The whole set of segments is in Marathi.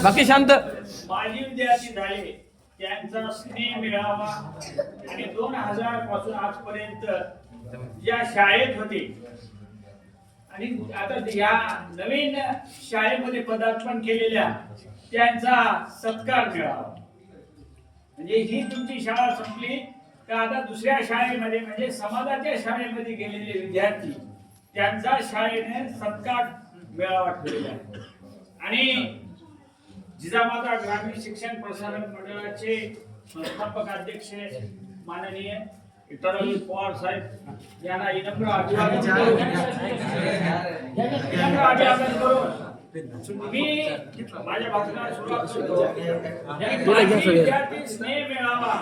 बाकी शांत. माजी विद्यार्थी झाले त्यांचा स्नेह मिळावा आणि 2000 पासून आजपर्यंत या शाळेत होते आणि आता या नवीन शाळेमध्ये पदार्पण केलेल्या त्यांचा सत्कार मिळावा. म्हणजे ही तुमची शाळा संपली का आता दुसऱ्या शाळेमध्ये म्हणजे समाजाच्या शाळेमध्ये गेलेले विद्यार्थी त्यांचा शाळेने सत्कार मिळावा ठेवलेला आहे. आणि जिजामाता ग्रामीण शिक्षण प्रसारक मंडळाचे संस्थापक अध्यक्ष माननीय विठ्ठल पवार साहेब यांना विनम्र अभिवादन करून मी माझ्या भाषणाला सुरुवात करतो. विद्यार्थी स्नेह मेळावा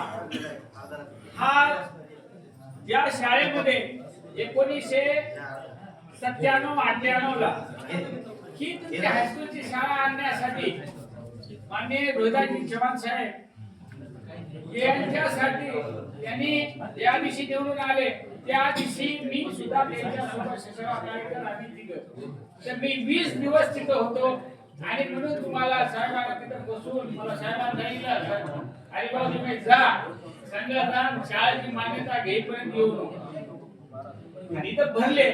हा या शाळेमध्ये 1997-98 ला ही तुमची हायस्कूलची शाळा आणण्यासाठी माननीय रोहिदाजी चव्हाण साहेब यांच्यासाठी त्यांनी या दिवशी निवडून आले. त्या दिवशी मी सुद्धा त्यांच्यासोबत सेवा कार्यक्रम आम्ही तिघं तर मी 20 दिवस तिथं होतो आणि म्हणून तुम्हाला साहेबांना तिथं बसून मला साहेबांना सांगितलं अरे भाऊ तुम्ही जा संघटना शाळेची मान्यता घेईपर्यंत येऊ नको आणि इथं भरले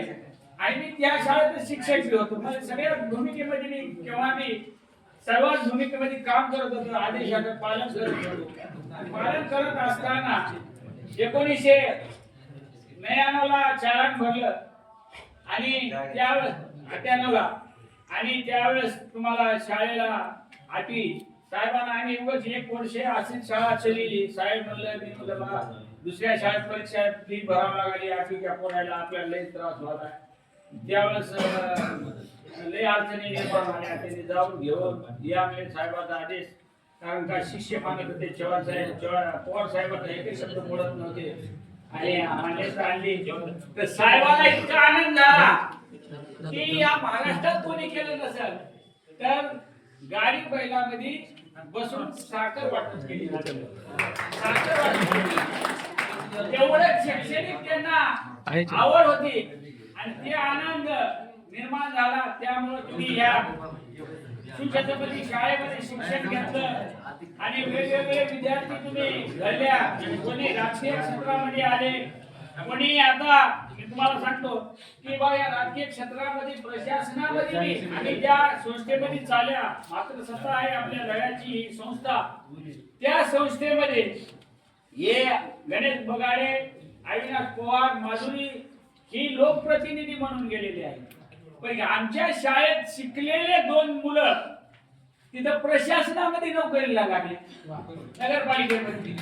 आणि मी त्या शाळेत शिक्षक होतो. मला सगळ्या भूमिकेमध्ये मी केव्हा मी सर्वात भूमिकेमध्ये काम करत होतो. आदेशाचं पालन करत होतो. पालन करत असताना 1999 ला चालान भरलं आणि त्यावेळेस 98 ला आणि त्यावेळेस तुम्हाला शाळेला आठी साहेबांना आणि उगाच एक वर्ष अशीच शाळा चालली. साहेब म्हणलं मी तुला बघा दुसऱ्या शाळेत परीक्षा फी भरावी लागली आठवीच्या पोरायला आपल्याला लई त्रास झाला. त्यावेळेस लई अडचणी निर्माण झाल्या. त्यांनी जाऊन घेऊन या म्हणजे साहेबांचा आदेश कारण का शिष्य मानत होते चव्हाण साहेब पवार साहेबांना एकही शब्द बोलत नव्हते आणि मान्यता आणली तर साहेबांना इतका आनंद झाला की या महाराष्ट्रात कोणी केलं नसेल तर गाडी बैलामध्ये बसून साखर वाटप केली साखर वाटप एवढं शैक्षणिक त्यांना आवड होती आणि ते आनंद निर्माण झाला. त्यामुळे तुम्ही या सुछत्रपती शाळेमध्ये शिक्षण घेतलं आणि वेगवेगळे विद्यार्थी तुम्ही घडल्या. कोणी राजकीय क्षेत्रामध्ये आले कोणी आता मी तुम्हाला सांगतो की बा या राजकीय क्षेत्रामध्ये प्रशासनामध्ये आणि ज्या संस्थेमध्ये चालल्या मात्र सत्ता आहे आपल्या लढ्याची ही संस्था त्या संस्थेमध्ये हे गणेश बगाडे अविनाश पवार माधुरी ही लोकप्रतिनिधी म्हणून गेलेले आहेत. पण आमच्या शाळेत शिकलेले 2 मुलं तिथं प्रशासनामध्ये नोकरीला लागले नगरपालिकेमध्ये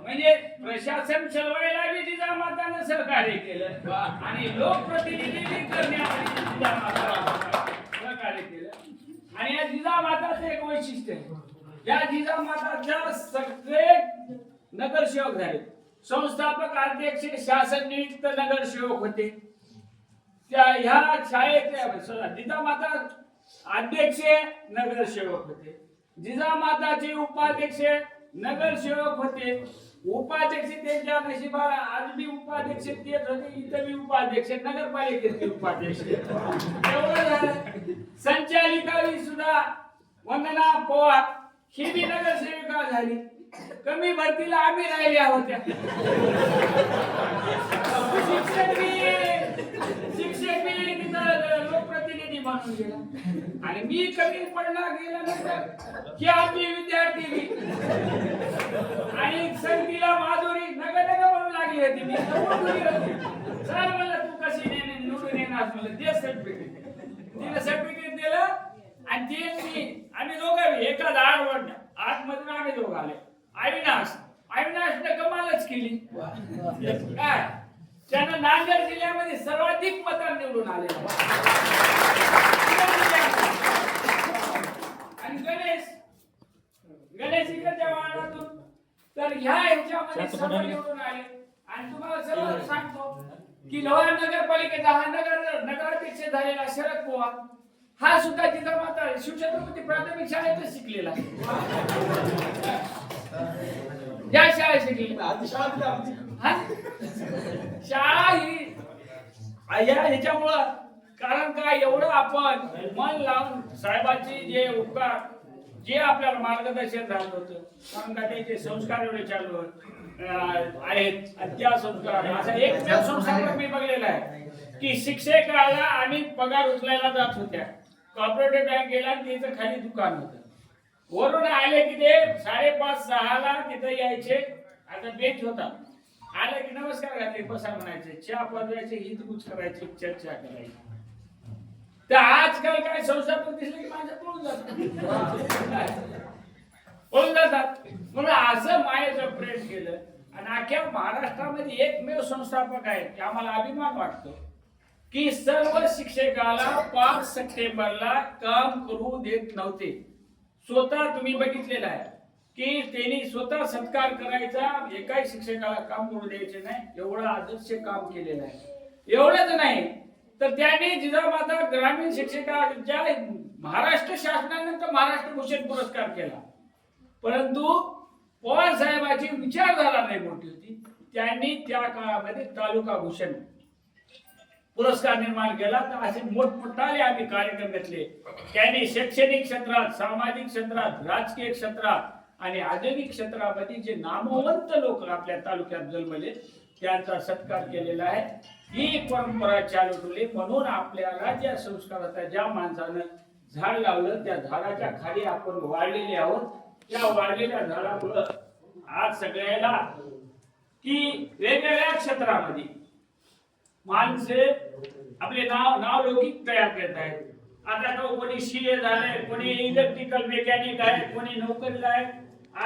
म्हणजे प्रशासन चळवळीला बी जिजामातानं सहकार्य केलं आणि लोकप्रतिनिधी करण्यासाठी सहकार्य केलं. आणि या जिजामाताचं एक वैशिष्ट्य आहे या जिजामाताच्या सगळे नगरसेवक झाले. संस्थापक अध्यक्ष शासन नियुक्त नगरसेवक होते. त्या ह्या शाळेचे जिजामाता अध्यक्ष नगरसेवक होते. जिजामाताचे उपाध्यक्ष नगरसेवक होते. उपाध्यक्ष त्यांच्या नशिबाला आज बी उपाध्यक्ष तेच होते. इथं बी उपाध्यक्ष नगरपालिकेचे उपाध्यक्ष एवढं झालं. संचालिका सुद्धा वंदना पवार ही बी नगरसेविका झाली. कमी भरतीला आम्ही राहिल्या होत्या. शिक्षक मी लोकप्रतिनिधी म्हणून गेला आणि मी कमी पडणार गेल्यानंतर की आम्ही विद्यार्थी बी आणि संगीला माधुरी नगर म्हणून लागली होती. मी सर म्हणलं तू कशी निवडून येणार म्हणलं दे सर्टिफिकेट. तिला सर्टिफिकेट दिलं आणि ते आम्ही दोघं एका आतमधून आम्ही दोघं आले. अविनाशने कमालच केली काय त्यानं नांदेड जिल्ह्यामध्ये सर्वाधिक मतं निवडून आले. आणि गणेश इकडच्या वार्डातून तर ह्याच्यामध्ये सर्व निवडून आले. आणि तुम्हाला सर्व सांगतो की लोहा नगरपालिकेचा हा नगराध्यक्ष झालेला शरद पवार हा सुद्धा जिजामाता शिवछत्रपती प्राथमिक शाळेतच शिकलेला या शाळेत शिकलेला शाळा ही ह्याच्यामुळं कारण काय एवढं आपण मन लावून साहेबांची जे उपकार जे आपल्याला मार्गदर्शन झालं होतं कारण का त्याचे संस्कार एवढे चालू आहेत आणि त्या संस्कार असा एकमेव संस्कार मी बघलेला आहे की शिक्षकाला आणि पगार उचलायला जात होत्या कॉर्पोरेटिव्ह बँकेला त्याचं खाली दुकान होतं वरून आले की ते 5:30-6ला तिथं यायचे आता बेंच होता आले की नमस्कार घातले बसा म्हणायचे चहा पाजवायचे हितगुज करायची चर्चा करायची तर आजकाल काय संस्थापन दिसले की माझ्या पळून जातात म्हणून असं मायेचं प्रेम केलं आणि अख्ख्या महाराष्ट्रामध्ये एकमेव संस्थापक आहेत की आम्हाला अभिमान वाटतो की सर्व शिक्षकाला 5 सप्टेंबरला काम करू देत नव्हते स्वतः तुम्ही बघितलेलं आहे की त्यांनी स्वतः सत्कार करायचा एकाही शिक्षकाला काम करू द्यायचे नाही एवढं आदर्श काम केलेलं आहे एवढंच नाही तर त्यांनी जिजामाता ग्रामीण शिक्षकाच्या महाराष्ट्र शासनानंतर महाराष्ट्र भूषण पुरस्कार केला परंतु पवार साहेबांची विचारधारा नाही मोठी होती त्यांनी त्या काळामध्ये तालुका भूषण पुरस्कार निर्माण केला तर असे मोठमोठाले आम्ही कार्यक्रम घेतले त्यांनी शैक्षणिक क्षेत्रात सामाजिक क्षेत्रात राजकीय क्षेत्रात आणि आधुनिक क्षेत्रामध्ये जे नामवंत लोक आपल्या तालुक्यात जन्मले त्यांचा सत्कार केलेला आहे ही परंपरा चालू ठेवली म्हणून आपल्याला ज्या संस्काराचा ज्या माणसानं झाड लावलं त्या झाडाच्या खाली आपण वाढलेले आहोत त्या वाढलेल्या झाडामुळं आज सगळ्याला की वेगवेगळ्या क्षेत्रामध्ये माणसे आपले नाव लौकिक तयार करत आहेत आता कोणी सीए झाले कोणी इलेक्ट्रिकल मेकॅनिक आहे कोणी नोकरीला आहे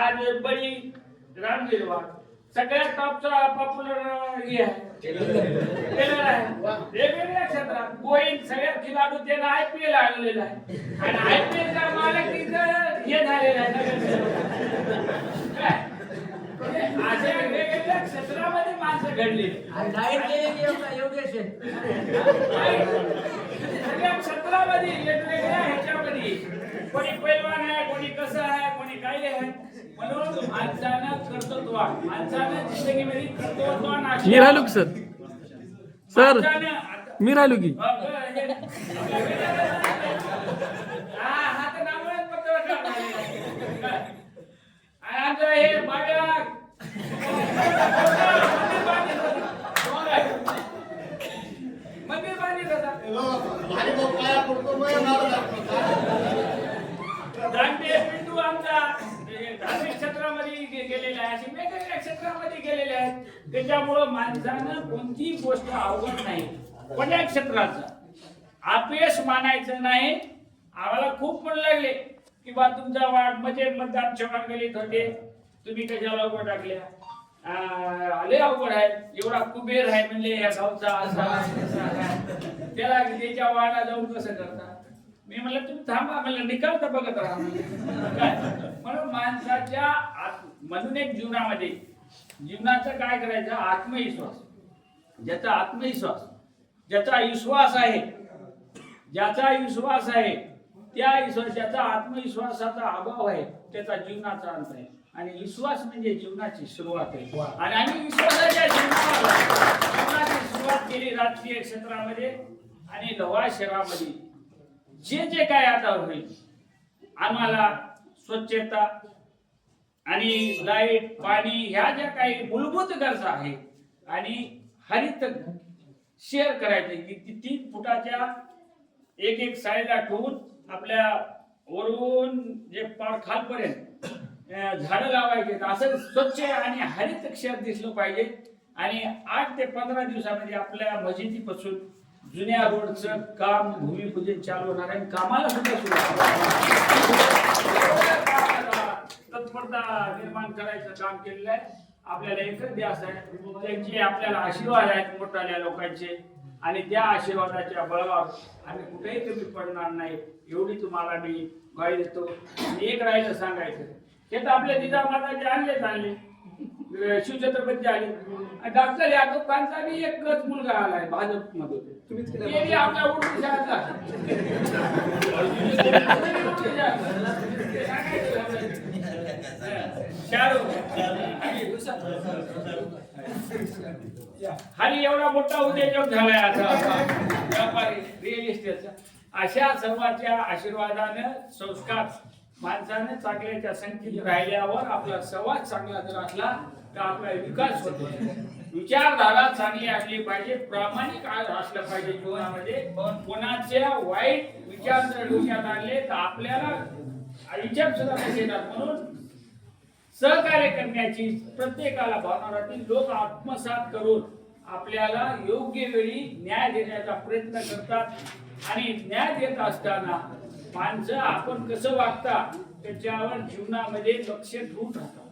आज बळी रामगिरवा सगळ्यात टॉपचा पॉप्युलर हे आहे वेगवेगळ्या क्षेत्रात बोईंग सगळ्यात खिलाडू त्याला IPL आलेला आहे आणि IPL चा मालक तिथं हे झालेला आहे अशा वेगवेगळ्या क्षेत्रामध्ये माणसं घडली सगळ्या क्षेत्रामध्ये वेगवेगळ्या ह्याच्यामध्ये कोणी पैलवान आहे कोणी कसं आहे कोणी काय आहे म्हणून माणसानं कर्तृत्व माणसानं जिंदगीमध्ये कर्तृत्वान मी राहिलो की सर मी राहिलो की हा तर नामच पत्र आमचं हे बागा मंदिर बांधित पिंटू आमचा धार्मिक क्षेत्रामध्ये गेलेला आहे अशी वेगवेगळ्या क्षेत्रामध्ये गेलेले आहेत त्याच्यामुळं माणसानं कोणतीही गोष्ट अवघड नाही कोणत्या क्षेत्राचा अपयश मानायचं नाही आम्हाला खूप म्हणू लागले की बा तुमचा वाढ म्हणजे मतदार चव्हाण गेलीत होते तुम्ही कशाला अवघड टाकल्या आले अवघड आहे एवढा कुबेर आहे म्हणजे या गावचा असा त्याला त्याच्या वाडा जाऊन कसं करता मी म्हणलं तुम्ही थांबा म्हणलं निकाल तर बघत राहा म्हणून माणसाच्या म्हणून एक जीवनाचं काय करायचं आत्मविश्वास ज्याचा विश्वास आहे त्या ज्याचा आत्मविश्वासाचा अभाव आहे त्याचा जीवनाचा अंत आहे आणि विश्वास म्हणजे जीवनाची सुरुवात आहे आणि आम्ही विश्वासाच्या जीवनाची सुरुवात केली राजकीय क्षेत्रामध्ये आणि लोहा शहरामध्ये जे काय आता होईल आम्हाला स्वच्छता आणि लाईट पाणी ह्या ज्या काही मूलभूत गरजा आहेत आणि हरित शेअर करायचे की 3 फुटाच्या एक साईडला ठेवून आपल्या वरून जे पार खालपर्यंत झाडं लावायचे असं स्वच्छ आणि हरित क्षेत्र दिसलं पाहिजे आणि 8 ते 15 दिवसामध्ये आपल्या मशिदीपासून जुन्या रोडचं काम भूमिपूजन चालू होणार आहे कामाला सुद्धा तत्परता निर्माण करायचं काम केलेलं आहे आपल्याला एकच ध्यास आहे त्यांचे आपल्याला आशीर्वाद आहेत मोठ्या लोकांचे आणि त्या आशीर्वादाच्या बळावर आम्ही कुठेही कमी पडणार नाही एवढी तुम्हाला मी ग्वाही देतो. एक राहिलं सांगायचं ते तर आपल्या जिजामाताचे आणले शिवछत्रपती आले. डॉक्टर यादव खानचा बी एकच मुलगा आलाय भाजप मध्ये, आपला उडीसाचा खाली एवढा मोठा उद्योजक झालाय आता व्यापारी रिअल इस्टेटचा. अशा सर्वांच्या आशीर्वादाने संस्कार माणसाने चांगल्याच्या संख्येने राहिल्यावर आपला संवाद चांगला जर असला तर आपला विकास होतो. विचारधारा चांगली असली पाहिजे, प्रामाणिक असलं पाहिजे जीवनामध्ये. कोणाच्या वाईट विचार जर डोक्यात आणले तर आपल्याला विचार सुद्धा नाही येणार. म्हणून सहकार्य करण्याची प्रत्येकाला भावना राहतील. लोक आत्मसात करून आपल्याला योग्य वेळी न्याय देण्याचा प्रयत्न करतात आणि न्याय देत असताना माणसं आपण कसं वागता त्याच्यावर जीवनामध्ये लक्ष ठेवून राहतात.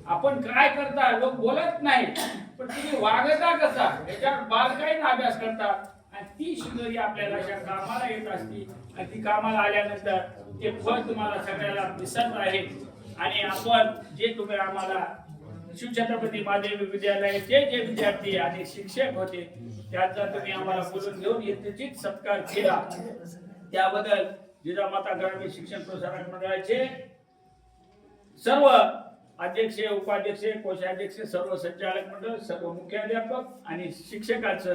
आपण काय करता लोक बोलत नाही, पण तुम्ही वागता कसा याच्यावर बारकाईने अभ्यास करतात आणि ती शिदोरी आपल्याला अशा कामाला येत असती आणि ती कामाला आल्यानंतर ते फळ तुम्हाला सगळ्याला दिसत आहे. आणि आपण जे तुम्ही आम्हाला शिवछत्रपती माध्यमिक विद्यालयाचे जे विद्यार्थी आणि शिक्षक होते त्यांचा तुम्ही आम्हाला बोलून घेऊन यथोचित सत्कार केला, त्याबद्दल जिजामाता ग्रामीण शिक्षण प्रसारक मंडळाचे सर्व अध्यक्ष, उपाध्यक्ष, कोषाध्यक्ष, सर्व संचालक मंडळ, सर्व मुख्याध्यापक आणि शिक्षकांचं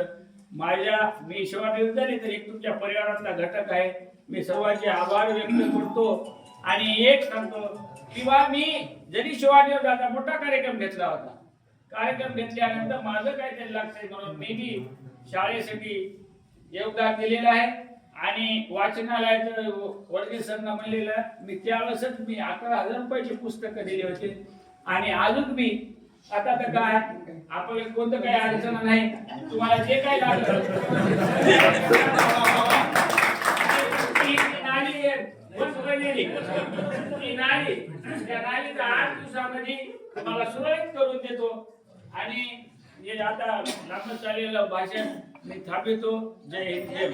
मी शिवाजी विद्यालय तर एक तुमच्या परिवारातला घटक आहे. मी सर्वांचे आभार व्यक्त करतो. आणि एक सांगतो किंवा मी जरी शिवाजीवर दादा मोठा कार्यक्रम घेतला होता, कार्यक्रम घेतल्यानंतर माझं काय ते लागतंय म्हणून मी बी शाळेसाठी योगदान दिलेलं आहे. आणि वाचनालयाचं वडगे सरना म्हणलेलं मी त्यावेळेसच मी 11,000 रुपयाची पुस्तकं दिली होती. आणि अजून मी आता तर काय आपण कोणतं काही अडचण नाही, तुम्हाला जे काही लागलं त्या नालीचा 8 दिवसामध्ये तुम्हाला सुरळीत करून देतो. आणि हे आता लांब चाललेलं भाषण मी थांबवतो. जय हिंद, जय